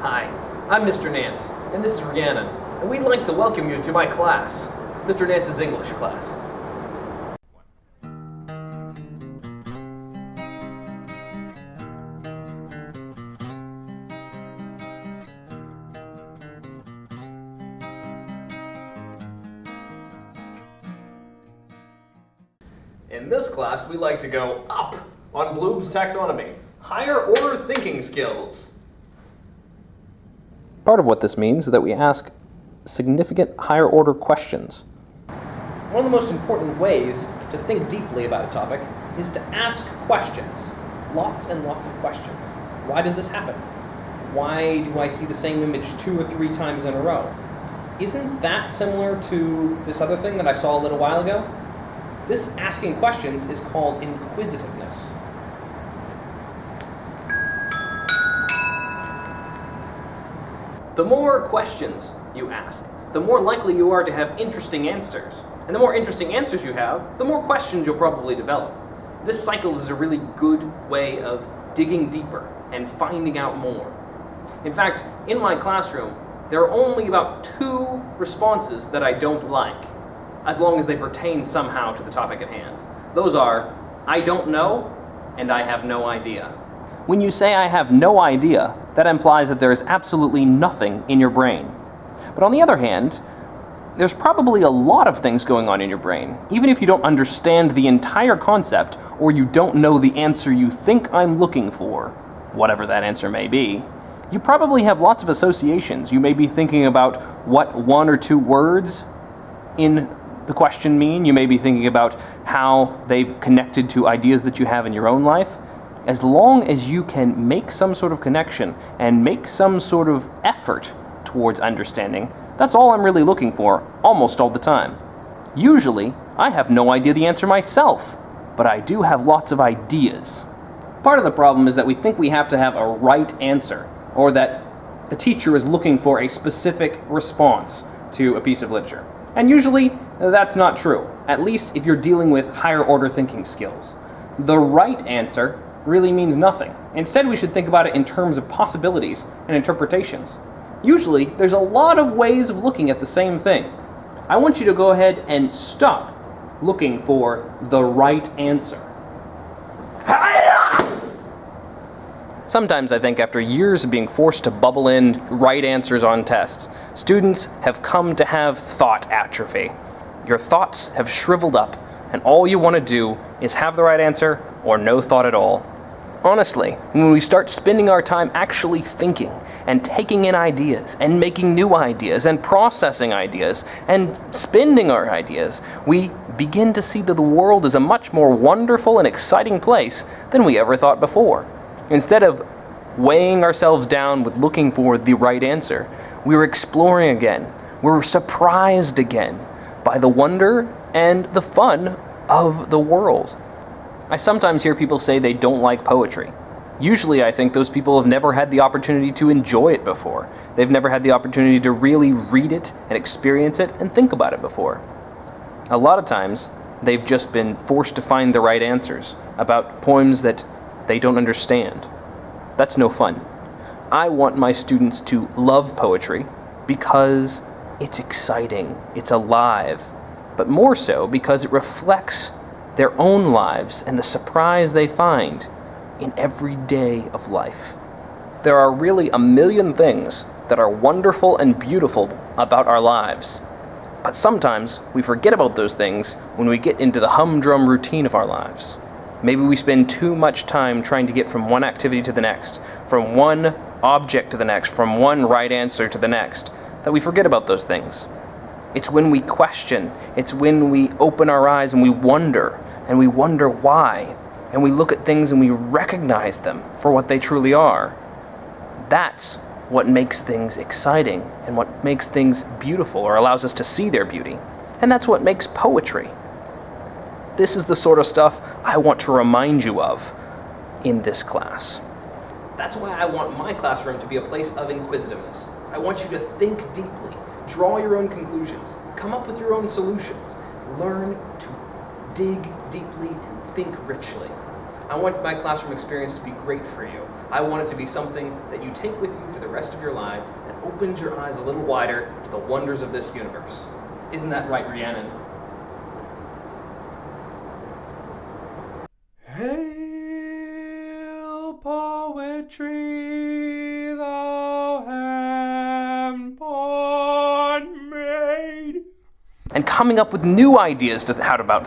Hi, I'm Mr. Nance, and this is Rhiannon, and we'd like to welcome you to my class, Mr. Nance's English class. In this class, we like to go up on Bloom's Taxonomy, higher order thinking skills. Part of what this means is that we ask significant higher order questions. One of the most important ways to think deeply about a topic is to ask questions. Lots and lots of questions. Why does this happen? Why do I see the same image 2 or 3 times in a row? Isn't that similar to this other thing that I saw a little while ago? This asking questions is called inquisitiveness. The more questions you ask, the more likely you are to have interesting answers. And the more interesting answers you have, the more questions you'll probably develop. This cycle is a really good way of digging deeper and finding out more. In fact, in my classroom, there are only about 2 responses that I don't like, as long as they pertain somehow to the topic at hand. Those are, I don't know, and I have no idea. When you say I have no idea, that implies that there is absolutely nothing in your brain. But on the other hand, there's probably a lot of things going on in your brain. Even if you don't understand the entire concept, or you don't know the answer you think I'm looking for, whatever that answer may be, you probably have lots of associations. You may be thinking about what 1 or 2 words in the question mean. You may be thinking about how they've connected to ideas that you have in your own life. As long as you can make some sort of connection and make some sort of effort towards understanding, that's all I'm really looking for, almost all the time. Usually, I have no idea the answer myself, but I do have lots of ideas. Part of the problem is that we think we have to have a right answer, or that the teacher is looking for a specific response to a piece of literature. And usually, that's not true, at least if you're dealing with higher order thinking skills. The right answer really means nothing. Instead, we should think about it in terms of possibilities and interpretations. Usually, there's a lot of ways of looking at the same thing. I want you to go ahead and stop looking for the right answer. Sometimes I think after years of being forced to bubble in right answers on tests, students have come to have thought atrophy. Your thoughts have shriveled up, and all you want to do is have the right answer or no thought at all. Honestly, when we start spending our time actually thinking and taking in ideas and making new ideas and processing ideas and spending our ideas, we begin to see that the world is a much more wonderful and exciting place than we ever thought before. Instead of weighing ourselves down with looking for the right answer, we're exploring again. We're surprised again by the wonder and the fun of the world. I sometimes hear people say they don't like poetry. Usually I think those people have never had the opportunity to enjoy it before. They've never had the opportunity to really read it and experience it and think about it before. A lot of times, they've just been forced to find the right answers about poems that they don't understand. That's no fun. I want my students to love poetry because it's exciting, it's alive, but more so because it reflects their own lives and the surprise they find in every day of life. There are really a million things that are wonderful and beautiful about our lives, but sometimes we forget about those things when we get into the humdrum routine of our lives. Maybe we spend too much time trying to get from one activity to the next, from one object to the next, from one right answer to the next, that we forget about those things. It's when we question, it's when we open our eyes and we wonder why, and we look at things and we recognize them for what they truly are. That's what makes things exciting and what makes things beautiful or allows us to see their beauty. And that's what makes poetry. This is the sort of stuff I want to remind you of in this class. That's why I want my classroom to be a place of inquisitiveness. I want you to think deeply, draw your own conclusions, come up with your own solutions, learn to dig deeply and think richly. I want my classroom experience to be great for you. I want it to be something that you take with you for the rest of your life that opens your eyes a little wider to the wonders of this universe. Isn't that right, Rhiannon? Hail, poetry, thou hand-born maid. And coming up with new ideas to how to about